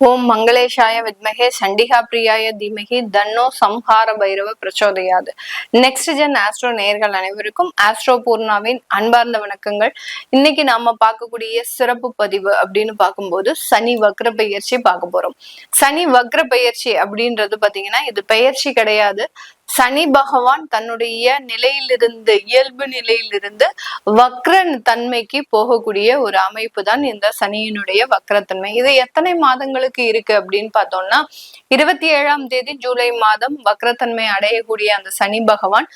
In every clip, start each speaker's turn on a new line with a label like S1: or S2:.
S1: ஓம் மங்களேஷாய வித்மகே சண்டிகா பிரியாய தீமகி தன்னோ சம்ஹார பைரவ பிரச்சோதயாது. நெக்ஸ்ட் ஜென் ஆஸ்ட்ரோ நேயர்கள் அனைவருக்கும் ஆஸ்ட்ரோ பூர்ணாவின் அன்பார்ந்த வணக்கங்கள். இன்னைக்கு நாம பார்க்கக்கூடிய சிறப்பு பதிவு அப்படின்னு பார்க்கும்போது சனி வக்ர பெயர்ச்சி பார்க்க போறோம். சனி வக்ர பெயர்ச்சி அப்படின்றது பாத்தீங்கன்னா இது பெயர்ச்சி கிடையாது. சனி பகவான் தன்னுடைய நிலையிலிருந்து இயல்பு நிலையிலிருந்து வக்ர தன்மைக்கு போகக்கூடிய ஒரு அமைப்பு தான் இந்த சனியினுடைய வக்ரத்தன்மை. இது எத்தனை மாதங்களுக்கு இருக்கு அப்படின்னு பார்த்தோம்னா 27ஆம் தேதி ஜூலை மாதம் வக்ரத்தன்மை அடையக்கூடிய அந்த சனி பகவான்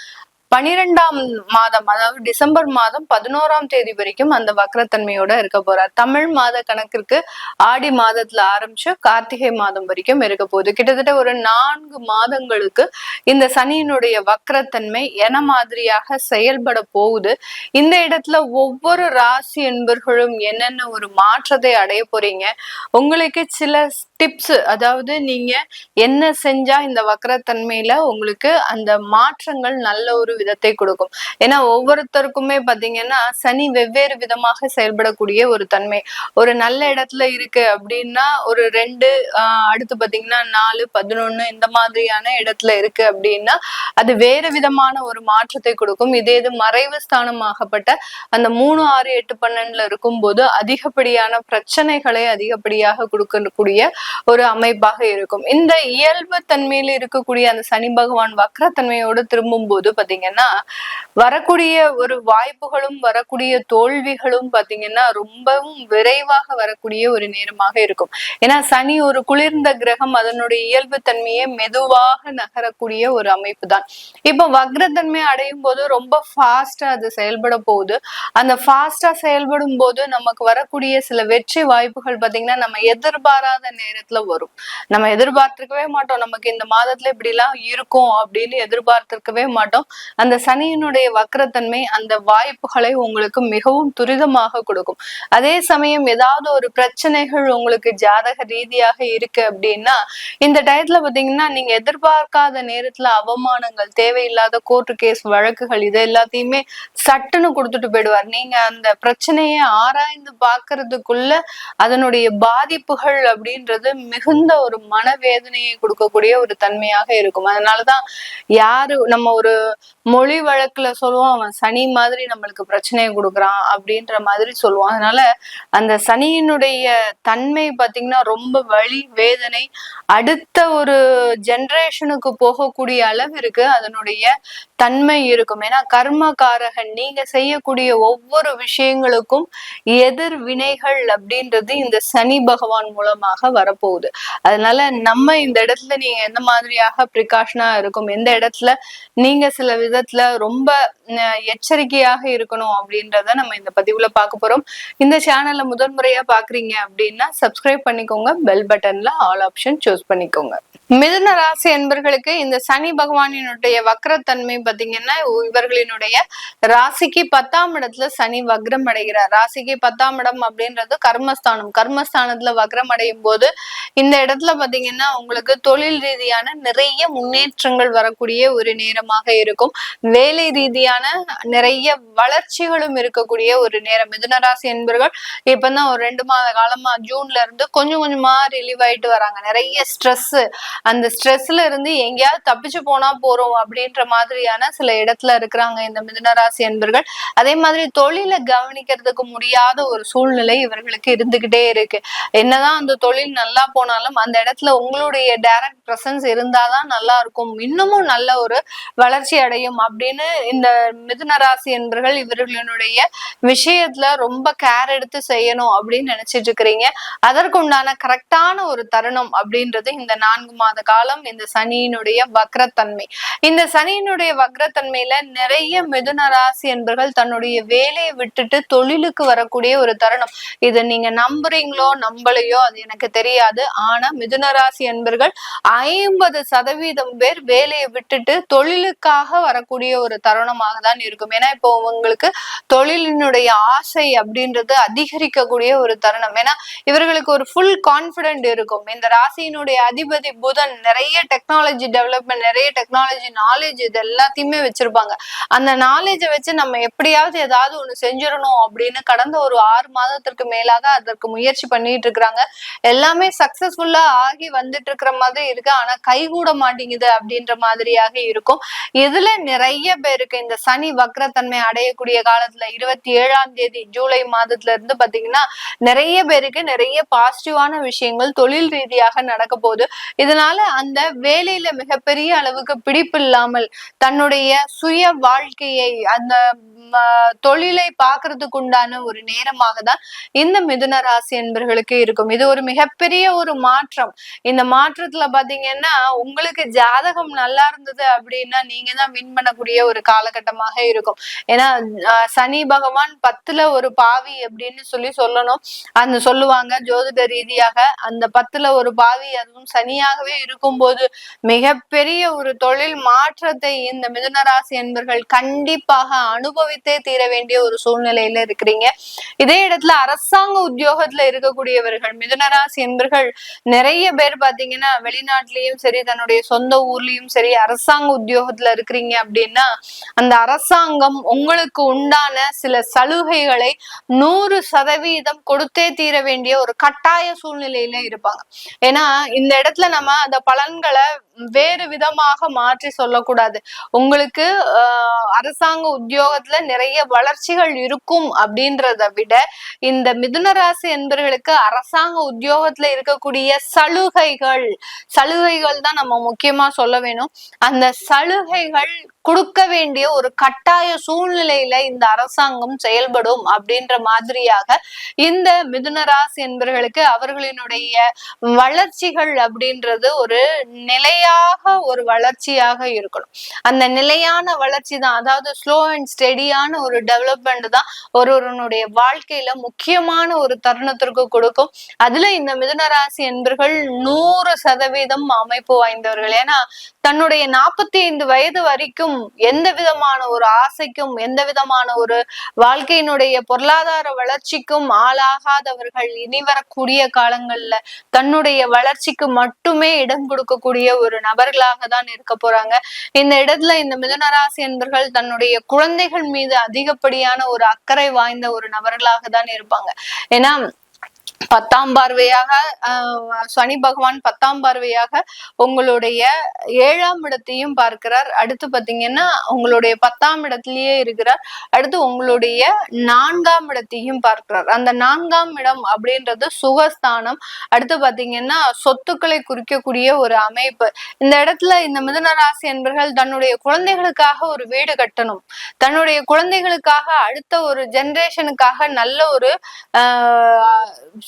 S1: 12ஆம் மாதம் அதாவது டிசம்பர் மாதம் 11ஆம் தேதி வரைக்கும் அந்த வக்ரத்தன்மையோட இருக்க போறார். தமிழ் மாத கணக்கிற்கு ஆடி மாதத்துல ஆரம்பிச்சு கார்த்திகை மாதம் வரைக்கும் இருக்க போகுது. கிட்டத்தட்ட ஒரு 4 மாதங்களுக்கு இந்த சனியினுடைய வக்ரத்தன்மை என மாதிரியாக செயல்பட போகுது. இந்த இடத்துல ஒவ்வொரு ராசி என்பர்களும் என்னென்ன ஒரு மாற்றத்தை அடைய போறீங்க, உங்களுக்கு சில டிப்ஸ், அதாவது நீங்க என்ன செஞ்சா இந்த வக்ரத்தன்மையில உங்களுக்கு அந்த மாற்றங்கள் நல்ல ஒரு விதத்தை கொடுக்கும். ஏன்னா ஒவ்வொருத்தருக்குமே பாத்தீங்கன்னா சனி வெவ்வேறு விதமாக செயல்படக்கூடிய ஒரு தன்மை. ஒரு நல்ல இடத்துல இருக்கு அப்படின்னா ஒரு 2 அடுத்து பாத்தீங்கன்னா 4 11 இந்த மாதிரியான இடத்துல இருக்கு அப்படின்னா அது வேறு விதமான ஒரு மாற்றத்தை கொடுக்கும். இதே இது மறைவு ஸ்தானமாகப்பட்ட அந்த 3 6 8 12ல இருக்கும் போது அதிகப்படியான பிரச்சனைகளை அதிகப்படியாக கொடுக்கக்கூடிய ஒரு அமைப்பாக இருக்கும். இந்த இயல்பு தன்மையில இருக்கக்கூடிய அந்த சனி பகவான் வக்ரத்தன்மையோடு திரும்பும் போது பாத்தீங்கன்னா வரக்கூடிய ஒரு வாய்ப்புகளும் வரக்கூடிய தோல்விகளும் பாத்தீங்கன்னா ரொம்பவும் விரைவாக வரக்கூடிய ஒரு நேரமாக இருக்கும். ஏன்னா சனி ஒரு குளிர்ந்த கிரகம், அதனுடைய இயல்பு தன்மையை மெதுவாக நகரக்கூடிய ஒரு அமைப்பு தான். இப்ப வக்ரத்தன்மை அடையும் போது ரொம்ப ஃபாஸ்டா அது செயல்பட போகுது. அந்த ஃபாஸ்டா செயல்படும் போது நமக்கு வரக்கூடிய சில வெற்றி வாய்ப்புகள் பாத்தீங்கன்னா நம்ம எதிர்பாராத நேரத்துல வரும். நம்ம எதிர்பார்த்திருக்கவே மாட்டோம் நமக்கு இந்த மாதத்துல இப்படி எல்லாம் இருக்கும் அப்படின்னு எதிர்பார்த்திருக்கவே மாட்டோம். அந்த சனியினுடைய வக்ரத்தன்மை அந்த வாய்ப்புகளை உங்களுக்கு மிகவும் துரிதமாக கொடுக்கும். அதே சமயம் ஏதாவது ஒரு பிரச்சனைகள் உங்களுக்கு ஜாதக ரீதியாக இருக்கு அப்படின்னா இந்த டயத்துல பாத்தீங்கன்னா நீங்க எதிர்பார்க்காத நேரத்துல அவமானங்கள், தேவையில்லாத கோர்ட்டு கேஸ் வழக்குகள் இது எல்லாத்தையுமே சட்டுன்னு கொடுத்துட்டு போயிடுவார். நீங்க அந்த பிரச்சனையை ஆராய்ந்து பாக்குறதுக்குள்ள அதனுடைய பாதிப்புகள் அப்படின்றது மிகுந்த ஒரு மனவேதனையை கொடுக்கக்கூடிய ஒரு தன்மையாக இருக்கும். அதனாலதான் யாரு நம்ம ஒரு மொழி வழக்குல சொல்லுவோம் அவன் சனி மாதிரி நம்மளுக்கு பிரச்சனையை கொடுக்குறான் அப்படின்ற மாதிரி சொல்லுவோம். அதனால அந்த சனியினுடைய தன்மை பாத்தீங்கன்னா ரொம்ப வலி வேதனை அடுத்த ஒரு ஜெனரேஷனுக்கு போகக்கூடிய அளவிற்கு அதனுடைய தன்மை இருக்கும். ஏன்னா கர்மகாரகன், நீங்க செய்யக்கூடிய ஒவ்வொரு விஷயங்களுக்கும் எதிர் வினைகள் அப்படின்றது இந்த சனி பகவான் மூலமாக வரப்போகுது. அதனால நம்ம இந்த இடத்துல நீங்க எந்த மாதிரியாக பிரிகாஷனா இருக்கும், எந்த இடத்துல நீங்க சில விதத்துல ரொம்ப எச்சரிக்கையாக இருக்கணும் அப்படின்றத நம்ம இந்த பதிவுல பார்க்க போறோம். இந்த சேனல்ல முதல் முறையா பாக்குறீங்க அப்படின்னா சப்ஸ்கிரைப் பண்ணிக்கோங்க, பெல் பட்டன்ல ஆல் ஆப்ஷன் சூஸ் பண்ணிக்கோங்க. மிதுன ராசி என்பர்களுக்கு இந்த சனி பகவானினுடைய வக்ரத்தன்மை பாத்தீங்கன்னா இவர்களினுடைய ராசிக்கு 10ஆம் இடத்துல சனி வக்ரம் அடைகிறார். ராசிக்கு 10ஆம் இடம் அப்படின்றது கர்மஸ்தானம். கர்மஸ்தானத்துல வக்ரம் அடையும் போது இந்த இடத்துல பாத்தீங்கன்னா உங்களுக்கு தொழில் ரீதியான நிறைய முன்னேற்றங்கள் வரக்கூடிய ஒரு நேரமாக இருக்கும். வேலை ரீதியான நிறைய வளர்ச்சிகளும் இருக்கக்கூடிய ஒரு நேரம். மிதுனராசி என்பர்கள் இப்பதான் ஒரு 2 மாத காலமா ஜூன்ல இருந்து கொஞ்சம் கொஞ்சமா ரிலீவ் ஆயிட்டு வராங்க. நிறைய ஸ்ட்ரெஸ், அந்த ஸ்ட்ரெஸ்ல இருந்து எங்கேயாவது தப்பிச்சு போனா போறோம் அப்படின்ற மாதிரியான சில இடத்துல இருக்கிறாங்க இந்த மிதுனராசி என்பர்கள். அதே மாதிரி தொழிலை கவனிக்கிறதுக்கு முடியாத ஒரு சூழ்நிலை இவர்களுக்கு இருந்துகிட்டே இருக்கு. என்னதான் அந்த தொழில் நல்லா போனாலும் அந்த இடத்துல உங்களுடைய டைரக்ட் பிரசன்ஸ் இருந்தாதான் நல்லா இருக்கும், இன்னமும் நல்ல ஒரு வளர்ச்சி அடையும் அப்படின்னு இந்த மிதுனராசி என்பர்கள் இவர்களுடைய விஷயத்துல ரொம்ப கேர் எடுத்து செய்யணும் அப்படின்னு நினைச்சிட்டு இருக்கிறீங்க. அதற்குண்டான கரெக்டான ஒரு தருணம் அப்படின்றது இந்த 4 மாத காலம் இந்த சனியினுடைய வக்ரத்தன்மை. இந்த சனியினுடைய வக்ரத்தன்மையில நிறைய மிதுன ராசி என்பர்கள் தன்னுடைய வேலையை விட்டுட்டு தொழிலுக்கு வரக்கூடிய ஒரு தருணம். இது நீங்க நம்புறீங்களோ நம்பலையோ அது எனக்கு தெரியாது. ஆனா மிதுன ராசி என்பர்கள் 50% பேர் வேலையை விட்டுட்டு தொழிலுக்காக வர வரக்கூடிய ஒரு தருணமாக தான் இருக்கும். ஏன்னா இப்போ உங்களுக்கு தொழிலினுடைய ஆசை அப்படின்றது அதிகரிக்கக்கூடிய ஒரு தருணம். ஏன்னா இவர்களுக்கு ஒரு ஃபுல் கான்பிடென்ட் இருக்கும். இந்த ராசியினுடைய அதிபதி புதன் நிறைய டெக்னாலஜி டெவலப்மெண்ட், நிறைய டெக்னாலஜி நாலேஜ் இது எல்லாத்தையுமே வச்சிருப்பாங்க. அந்த நாலேஜை வச்சு நம்ம எப்படியாவது ஏதாவது ஒண்ணு செஞ்சிடணும் அப்படின்னு கடந்த ஒரு 6 மாதத்திற்கு மேலாக அதற்கு முயற்சி பண்ணிட்டு இருக்கிறாங்க. எல்லாமே சக்சஸ்ஃபுல்லா ஆகி வந்துட்டு இருக்கிற மாதிரி இருக்கு. ஆனா கைகூட மாட்டேங்குது அப்படின்ற மாதிரியாக இருக்கும். இதுல நிறைய பேருக்கு இந்த சனி வக்ரத்தன்மை அடையக்கூடிய காலத்துல 27ஆம் தேதி ஜூலை மாதத்துல இருந்து பாத்தீங்கன்னா நிறைய பேருக்கு நிறைய பாசிட்டிவான விஷயங்கள் தொழில் ரீதியாக நடக்க போகுது. இதனால அந்த வேலையில மிகப்பெரிய அளவுக்கு பிடிப்பு இல்லாமல் தன்னுடைய சுய வாழ்க்கையை அந்த தொழிலை பாக்குறதுக்கு உண்டான ஒரு நேரமாக தான் இந்த மிதுன ராசி என்பர்களுக்கு இருக்கும். இது ஒரு மிகப்பெரிய ஒரு மாற்றம். இந்த மாற்றத்துல பாத்தீங்கன்னா உங்களுக்கு ஜாதகம் நல்லா இருந்தது அப்படின்னா நீங்க தான் வின் பண்ணக்கூடிய ஒரு காலகட்டமாக இருக்கும். ஏன்னா சனி பகவான் 10ல ஒரு பாவி அப்படின்னு சொல்லணும். அந்த சொல்லுவாங்க ஜோதிட ரீதியாக. அந்த 10ல ஒரு பாவி அதுவும் சனியாகவே இருக்கும்போது மிகப்பெரிய ஒரு தொழில் மாற்றத்தை இந்த மிதுன ராசி என்பர்கள் கண்டிப்பாக அனுபவித்தே தீர வேண்டிய ஒரு சூழ்நிலையில இருக்கிறீங்க. இதே இடத்துல அரசாங்க உத்தியோகத்துல இருக்கக்கூடியவர்கள் மிதுன ராசி என்பர்கள் நிறைய பேர் பாத்தீங்கன்னா வெளிநாட்டிலயும் சரி தன்னுடைய சொந்த ஊர்லயும் சரி அரசாங்க உத்தியோகத்துல இருக்கிறீங்க அப்படின்னா அந்த அரசாங்கம் உங்களுக்கு உண்டான சில சலுகைகளை 100% கொடுத்தே தீர வேண்டிய ஒரு கட்டாய சூழ்நிலையில இருப்பாங்க. ஏன்னா இந்த இடத்துல நம்ம அந்த பலன்களை வேறு விதமாக மாற்றி சொல்லக்கூடாது. உங்களுக்கு அரசாங்க உத்தியோகத்துல நிறைய வளர்ச்சிகள் இருக்கும் அப்படின்றத விட இந்த மிதுன ராசி என்பவர்களுக்கு அரசாங்க உத்தியோகத்துல இருக்கக்கூடிய சலுகைகள் தான் நம்ம முக்கியமா சொல்ல வேணும். அந்த சலுகைகள் கொடுக்க வேண்டிய ஒரு கட்டாய சூழ்நிலையில இந்த அரசாங்கம் செயல்படும் அப்படின்ற மாதிரியாக இந்த மிதுன ராசி என்பவர்களுக்கு அவர்களினுடைய வளர்ச்சிகள் அப்படின்றது ஒரு நிலையாக ஒரு வளர்ச்சியாக இருக்கணும். அந்த நிலையான வளர்ச்சி தான், அதாவது ஸ்லோ அண்ட் ஸ்டெடியான ஒரு டெவலப்மெண்ட் தான் ஒருவருடைய வாழ்க்கையில முக்கியமான ஒரு தருணத்திற்கு கொடுக்கும். அதுல இந்த மிதுன ராசி என்பவர்கள் 100% அமைப்பு வாய்ந்தவர்கள். ஏன்னா தன்னுடைய 45 வயது வரைக்கும் எந்த விதமான ஒரு ஆசைக்கும் எந்த விதமான ஒரு வாழ்க்கையினுடைய பொருளாதார வளர்ச்சிக்கும் ஆளாகாதவர்கள் இனி வரக்கூடிய காலங்கள்ல தன்னுடைய வளர்ச்சிக்கு மட்டுமே இடம் கொடுக்கக்கூடிய ஒரு நபர்களாக தான் இருக்க போறாங்க. இந்த இடத்துல இந்த மிதுன ராசி என்பவர்கள் தன்னுடைய குழந்தைகள் மீது அதிகப்படியான ஒரு அக்கறை வாய்ந்த ஒரு நபர்களாக தான் இருப்பாங்க. ஏன்னா 10ஆம் பார்வையாக சனி பகவான் 10ஆம் பார்வையாக உங்களுடைய 7ஆம் இடத்தையும் பார்க்கிறார். அடுத்து பாத்தீங்கன்னா உங்களுடைய 10ஆம் இடத்திலேயே இருக்கிறார். அடுத்து உங்களுடைய 4ஆம் இடத்தையும் பார்க்கிறார். அந்த 4ஆம் இடம் அப்படின்றது சுகஸ்தானம். அடுத்து பாத்தீங்கன்னா சொத்துக்களை குறிக்கக்கூடிய ஒரு அமைப்பு. இந்த இடத்துல இந்த மிதுன ராசி என்பவர்கள் தன்னுடைய குழந்தைகளுக்காக ஒரு வீடு கட்டணும், தன்னுடைய குழந்தைகளுக்காக அடுத்த ஒரு ஜெனரேஷனுக்காக நல்ல ஒரு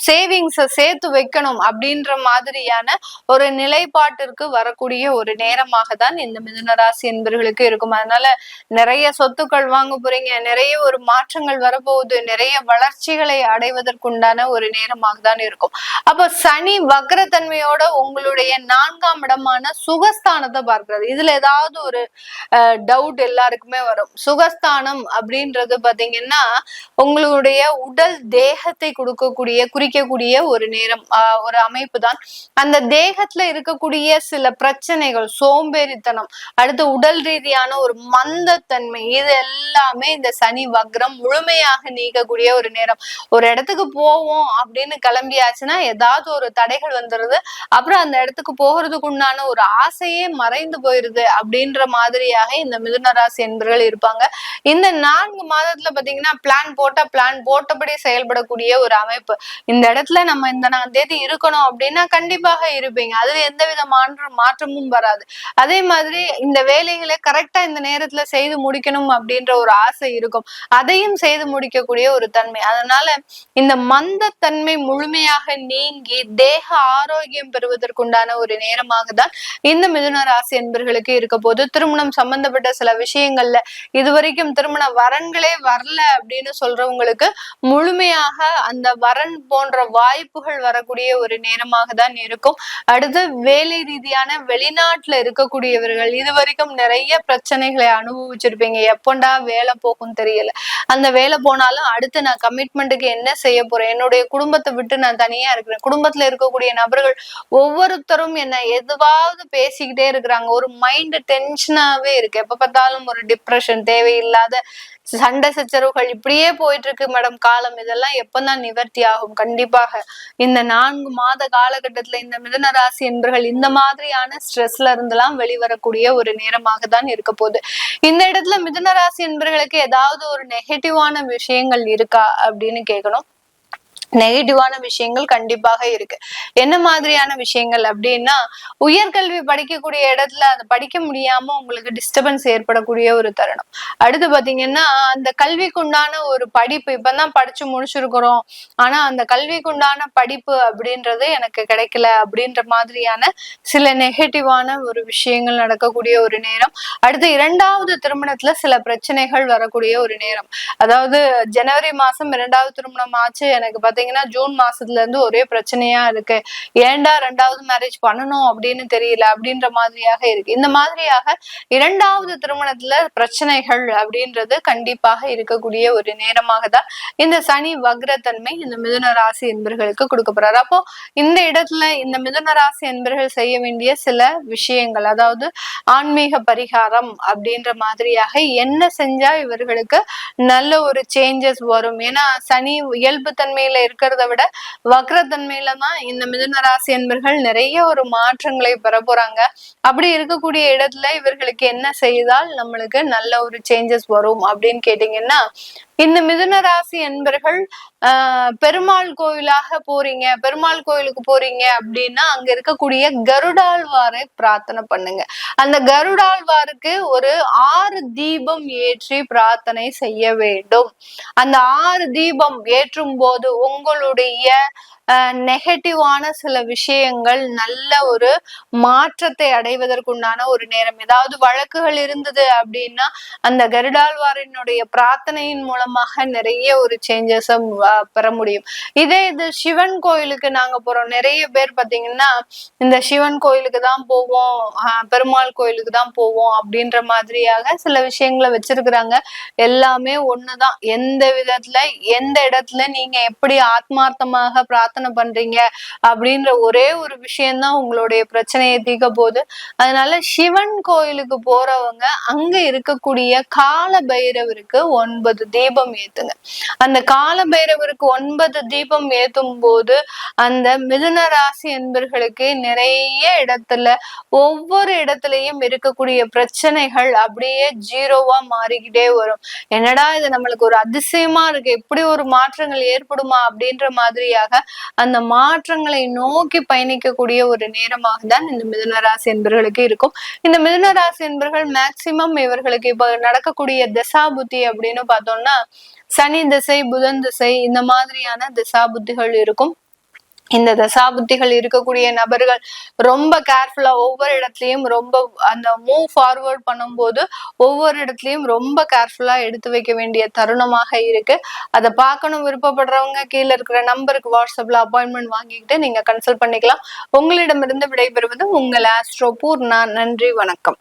S1: சேவிங்ஸ சேர்த்து வைக்கணும் அப்படின்ற மாதிரியான ஒரு நிலைப்பாட்டிற்கு வரக்கூடிய ஒரு நேரமாக தான் இந்த மிதுன ராசி என்பவர்களுக்கு இருக்கும். அதனால நிறைய சொத்துக்கள் வாங்க போறீங்க, நிறைய ஒரு மாற்றங்கள் வரப்போகுது, நிறைய வளர்ச்சிகளை அடைவதற்குண்டான ஒரு நேரமாக தான் இருக்கும். அப்ப சனி வக்ரத்தன்மையோட உங்களுடைய 4ஆம் இடமான சுகஸ்தானத்தை பார்க்கிறது. இதுல ஏதாவது ஒரு டவுட் எல்லாருக்குமே வரும். சுகஸ்தானம் அப்படின்றது பாத்தீங்கன்னா உங்களுடைய உடல் தேகத்தை குறிக்கக்கூடிய ஒரு நேரம், ஒரு அமைப்பு தான். அந்த தேகத்துல இருக்கக்கூடிய சில பிரச்சனைகள், சோம்பேறித்தனம், அடுத்து உடல் ரீதியான ஒரு மந்தத்தன்மை, இது எல்லாமே இந்த சனி வக்ரம் முழுமையாக நீக்கக்கூடிய ஒரு நேரம். ஒரு இடத்துக்கு போவோம் அப்படின்னு கிளம்பியாச்சுன்னா ஏதாவது ஒரு தடைகள் வந்துருது. அப்புறம் அந்த இடத்துக்கு போகிறதுக்கு உண்டான ஒரு ஆசையே மறைந்து போயிருது அப்படின்ற மாதிரியாக இந்த மிதுன ராசி என்பவர்கள் இருப்பாங்க. இந்த 4 மாதத்துல பாத்தீங்கன்னா பிளான் போட்டபடி செயல்படக்கூடிய ஒரு அமைப்பு. இந்த இடத்துல நம்ம இந்த தேதி இருக்கணும் அப்படின்னா கண்டிப்பாக இருப்பீங்க. அதுல எந்த வித மாற்றமும் வராது. அதே மாதிரி இந்த வேலைகளை கரெக்டா இந்த நேரத்துல செய்து முடிக்கணும் அப்படின்ற ஒரு ஆசை இருக்கும். அதையும் செய்து முடிக்கக்கூடிய ஒரு தன்மை. அதனால இந்த மந்தத்தன்மை முழுமையாக நீங்கி தேக ஆரோக்கியம் பெறுவதற்குண்டான ஒரு நேரமாக தான் இந்த மிதுன ராசி என்பர்களுக்கு இருக்க போது. திருமணம் சம்பந்தப்பட்ட சில விஷயங்கள்ல இதுவரைக்கும் திருமண வரன்களே வரல அப்படின்னு சொல்றவங்களுக்கு முழுமையாக அந்த வரன் போன்ற வாய்ப்புகள் வரக்கூடிய ஒரு நேரமாக தான் இருக்கும். அடுத்து வேலை ரீதியான வெளிநாட்டுல இருக்கக்கூடியவர்கள் இது வரைக்கும் நிறைய பிரச்சனைகளை அனுபவிச்சிருப்பீங்க. எப்பண்டா வேலை போகும் தெரியல. அந்த வேலை போனாலும் அடுத்து நான் கமிட்மெண்ட்டுக்கு என்ன செய்ய போறேன், என்னுடைய குடும்பத்தை விட்டு நான் தனியா இருக்கிறேன். குடும்பத்துல இருக்கக்கூடிய நபர்கள் ஒவ்வொருத்தரும் என்ன எதுவாவது பேசிக்கிட்டே இருக்கிறாங்க. ஒரு மைண்ட் டென்ஷனாவே இருக்கு. எப்ப பார்த்தாலும் ஒரு டிப்ரெஷன், தேவையில்லாத சண்டை சச்சரவுகள் இப்படியே போயிட்டு இருக்கு மேடம் காலம். இதெல்லாம் எப்பதான் நிவர்த்தி ஆகும்? கண்டிப்பாக இந்த 4 மாத காலகட்டத்துல இந்த மிதுன ராசி என்பர்கள் இந்த மாதிரியான ஸ்ட்ரெஸ்ல இருந்தெல்லாம் வெளிவரக்கூடிய ஒரு நேரமாக தான் இருக்க போகுது. இந்த இடத்துல மிதுன ராசி என்பர்களுக்கு ஏதாவது ஒரு நெகட்டிவான விஷயங்கள் இருக்கா அப்படின்னு கேட்கணும். நெகட்டிவான விஷயங்கள் கண்டிப்பாக இருக்கு. என்ன மாதிரியான விஷயங்கள் அப்படின்னா, உயர்கல்வி படிக்கக்கூடிய இடத்துல அதை படிக்க முடியாம உங்களுக்கு டிஸ்டர்பன்ஸ் ஏற்படக்கூடிய ஒரு தருணம். அடுத்து பாத்தீங்கன்னா, அந்த கல்விக்குண்டான ஒரு படிப்பு இப்பதான் படிச்சு முடிச்சிருக்கிறோம், ஆனா அந்த கல்விக்குண்டான படிப்பு அப்படின்றது எனக்கு கிடைக்கல அப்படின்ற மாதிரியான சில நெகட்டிவான ஒரு விஷயங்கள் நடக்கக்கூடிய ஒரு நேரம். அடுத்து 2வது திருமணத்துல சில பிரச்சனைகள் வரக்கூடிய ஒரு நேரம். அதாவது ஜனவரி மாசம் 2வது திருமணம் ஆச்சு எனக்கு ஜூன் மாசத்துல இருந்து ஒரே பிரச்சனையா இருக்கு. ஏன்டா 2வது மேரேஜ் பண்ணணும் அப்படின்னு தெரியல அப்படின்ற மாதிரியாக இருக்கு. இந்த மாதிரியாக 2வது திருமணத்துல பிரச்சனைகள் அப்படின்றது கண்டிப்பாக இருக்கக்கூடிய ஒரு நேரமாக தான் இந்த சனி வக்ரத்தன்மை இந்த மிதுன ராசி என்பர்களுக்கு கொடுக்கப்படுறாரு. அப்போ இந்த இடத்துல இந்த மிதுன ராசி என்பர்கள் செய்ய வேண்டிய சில விஷயங்கள், அதாவது ஆன்மீக பரிகாரம் அப்படின்ற மாதிரியாக என்ன செஞ்சா இவர்களுக்கு நல்ல ஒரு சேஞ்சஸ் வரும். ஏன்னா சனி இயல்பு தன்மையில இருக்கிறத விட வக்ரத்தன்மையில தான் இந்த மிதுன ராசி என்பர்கள் நிறைய ஒரு மாற்றங்களை பெற போறாங்க. அப்படி இருக்கக்கூடிய இடத்துல இவர்களுக்கு என்ன செய்தால் நம்மளுக்கு நல்ல ஒரு சேஞ்சஸ் வரும் அப்படின்னு கேட்டீங்கன்னா, இந்த மிதுன ராசி என்பர்கள் பெருமாள் கோயிலாக போறீங்க, பெருமாள் கோயிலுக்கு போறீங்க அப்படின்னா அங்க இருக்கக்கூடிய கருடாழ்வாரை பிரார்த்தனை பண்ணுங்க. அந்த கருடாழ்வாருக்கு ஒரு 6 தீபம் ஏற்றி பிரார்த்தனை செய்ய வேண்டும். அந்த 6 தீபம் ஏற்றும் போது உங்களுடைய நெகட்டிவான சில விஷயங்கள் நல்ல ஒரு மாற்றத்தை அடைவதற்குண்டான ஒரு நேரம். ஏதாவது வழக்குகள் இருந்தது அப்படின்னா அந்த கருடாழ்வாரினுடைய பிரார்த்தனையின் மூலமாக நிறைய ஒரு சேஞ்சஸ் பெற முடியும். இதே இது சிவன் கோயிலுக்கு நாங்க போறோம், நிறைய பேர் பாத்தீங்கன்னா இந்த சிவன் கோயிலுக்கு தான் போவோம், பெருமாள் கோயிலுக்கு தான் போவோம் அப்படின்ற மாதிரியாக சில விஷயங்களை வச்சிருக்கிறாங்க. எல்லாமே ஒண்ணுதான். எந்த விதத்துல எந்த இடத்துல நீங்க எப்படி ஆத்மார்த்தமாக பிரார்த்தனை பண்றீங்க அப்படின்ற ஒரே ஒரு விஷயம்தான் உங்களுடைய பிரச்சனையை தீர்க்க போகுது. அதனால சிவன் கோயிலுக்கு போறவங்க அங்க இருக்கக்கூடிய கால பைரவருக்கு 9 தீபம் ஏத்துங்க. அந்த கால பைரவருக்கு 9 தீபம் ஏத்தும் போது அந்த மிதுன ராசி என்பர்களுக்கு நிறைய இடத்துல ஒவ்வொரு இடத்துலயும் இருக்கக்கூடிய பிரச்சனைகள் அப்படியே ஜீரோவா மாறிக்கிட்டே வரும். என்னடா இது நம்மளுக்கு ஒரு அதிசயமா இருக்கு, எப்படி ஒரு மாற்றங்கள் ஏற்படுமா அப்படின்ற மாதிரியாக அந்த மாற்றங்களை நோக்கி பயணிக்கக்கூடிய ஒரு நேரமாக தான் இந்த மிதுன ராசி என்பர்களுக்கு இருக்கும். இந்த மிதுன ராசி என்பர்கள் மேக்சிமம் இவர்களுக்கு இப்ப நடக்கக்கூடிய தசா புத்தி அப்படின்னு பார்த்தோம்னா சனி திசை, புதன் திசை, இந்த மாதிரியான தசா புத்திகள் இருக்கும். இந்த தசாபுத்திகள் இருக்கக்கூடிய நபர்கள் ரொம்ப கேர்ஃபுல்லா ஒவ்வொரு இடத்துலயும் ரொம்ப அந்த மூவ் ஃபார்வர்ட் பண்ணும்போது ஒவ்வொரு இடத்துலயும் ரொம்ப கேர்ஃபுல்லா எடுத்து வைக்க வேண்டிய தருணமாக இருக்கு. அதை பார்க்கணும் விருப்பப்படுறவங்க கீழே இருக்கிற நம்பருக்கு வாட்ஸ்அப்ல அப்பாயின்மெண்ட் வாங்கிக்கிட்டு நீங்க கன்சல்ட் பண்ணிக்கலாம். உங்களிடமிருந்து விடைபெறுவது உங்கள் ஆஸ்ட்ரோ பூர்ணா. நன்றி, வணக்கம்.